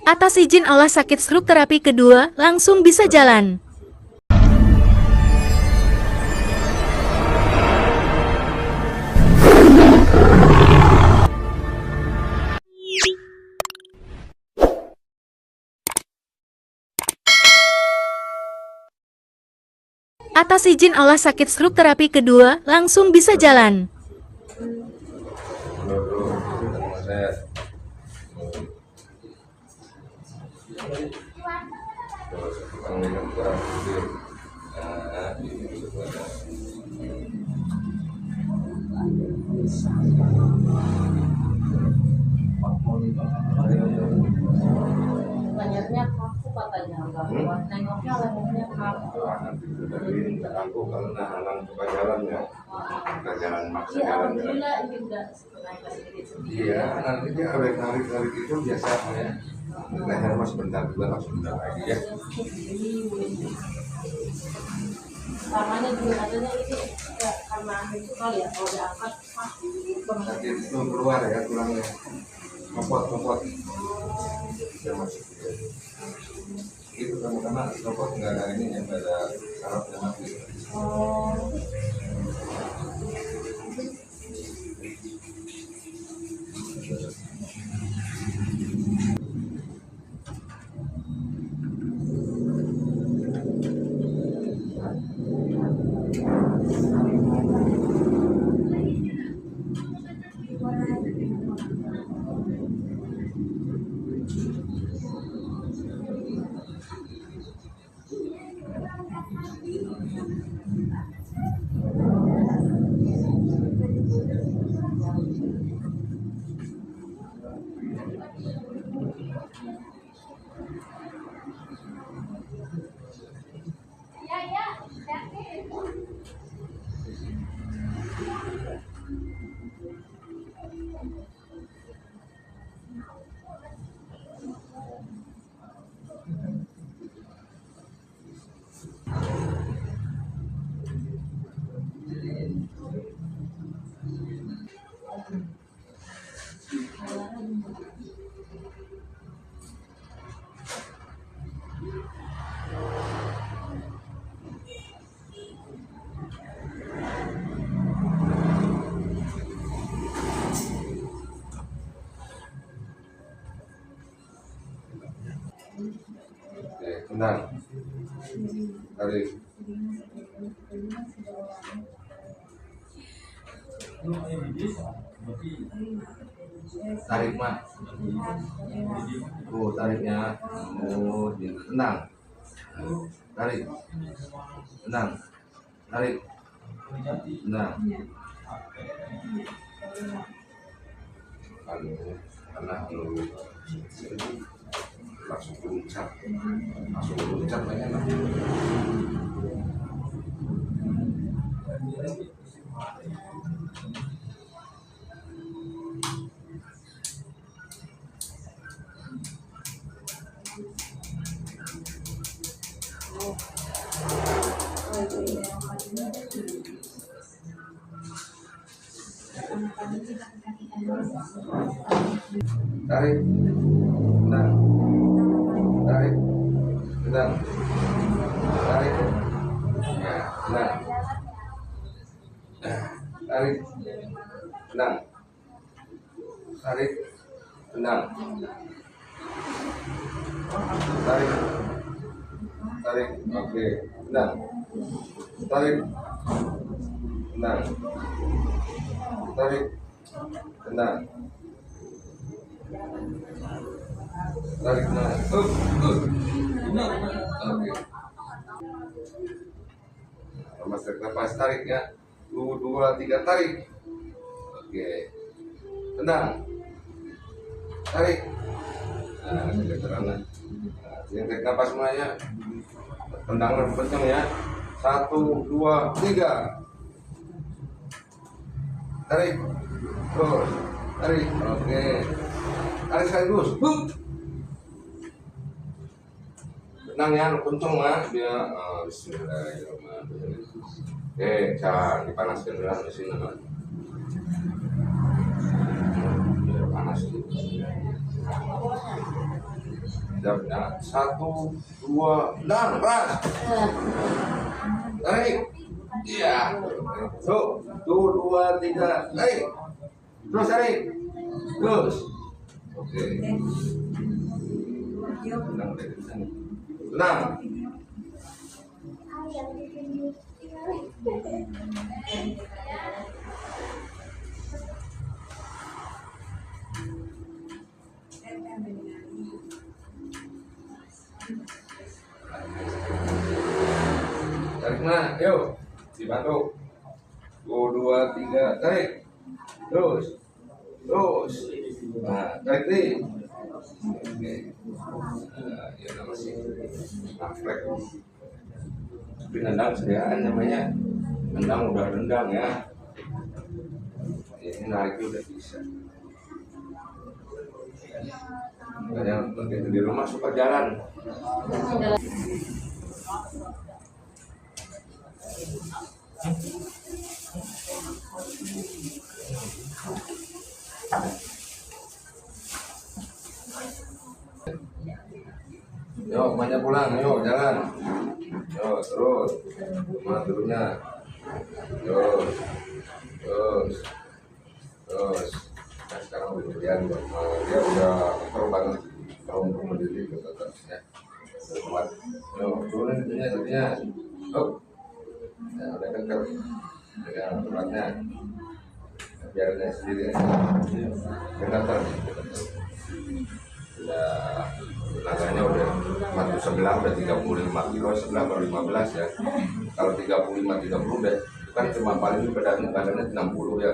Atas izin Allah sakit stroke terapi kedua langsung bisa jalan. Atas izin Allah sakit stroke terapi kedua langsung bisa jalan. Banyaknya kaku katanya, nengoknya lemoknya kaku. Aku karena halang suka jalan ya, suka jalan maksa Iya, jalan. alhamdulillah ini udah sedikit-sedikit. Iya, nanti dia narik itu biasa ya. Leher mas bentar juga langsung bentar lagi ya. Namanya juga katanya itu karena itu kali ya, kalau diangkat Nanti itu keluar ya tulangnya, kopot. Ya, mas. Itu karena kopot nggak ada ini ya, nggak ada sarafnya mati. Tenang, tarik. Tarik mah. Tariknya. Tenang. Tarik. Tenang. Tarik. Tenang. Karena langsung loncat banyak lah. Tarik. Tenang. Tarik. Tenang. Tarik. Ya, tenang. Tarik. Tenang. Tarik. Tenang. Tarik. Tarik. Oke. Tenang. Tarik. Tenang. Tarik. Tenang. Tarik. Tenang. Oke. Mas nafas tarik ya. 2, 3 tarik. Oke. Tenang. Tarik. Nah, ini keterangan. Yang tarik nafas semuanya. Tendangan kencang ya. 1, 2, 3. Tarik. Terus. Tarik. Oke. Tarik sekaligus. Tenang ya, kencang ya. Dia bismillahirrahmanirrahim. Jangan dipanaskan dulu mesin nama. Biar panas. Jamnya 1, 2, dan ras. Tarik. Iya. Tuh, 2, 3, tarik. Terus tarik. Terus. Oke. Tenang, tenang. Tarik mana? Yuk, dibantu. 2, 3, tarik. Terus. Terus. Nah, tarik nih. Oke. Nah, ya masih nafrek. Tapi nendang sediaan namanya. Nendang udah nendang ya. Ini narik udah bisa. Yang begitu di rumah suka jalan. Yuk, banyak pulang, yuk jalan. Yuk, terus. Mana turunnya? Terus. Terus. Terus. Nah, sekarang udah jadian, dia udah kotor banget. Kalau untuk berdiri ke atasnya. Udah kuat. Yuk, turunin itunya. Up. Ya, udah keker. Dengan beratnya. Biarnya sendiri. Keker. Tenaganya udah 1 sebelah udah 35 kilo, sebelah baru 15 ya. Kalau 35 30 udah itu kan cuma paling badannya 60 ya.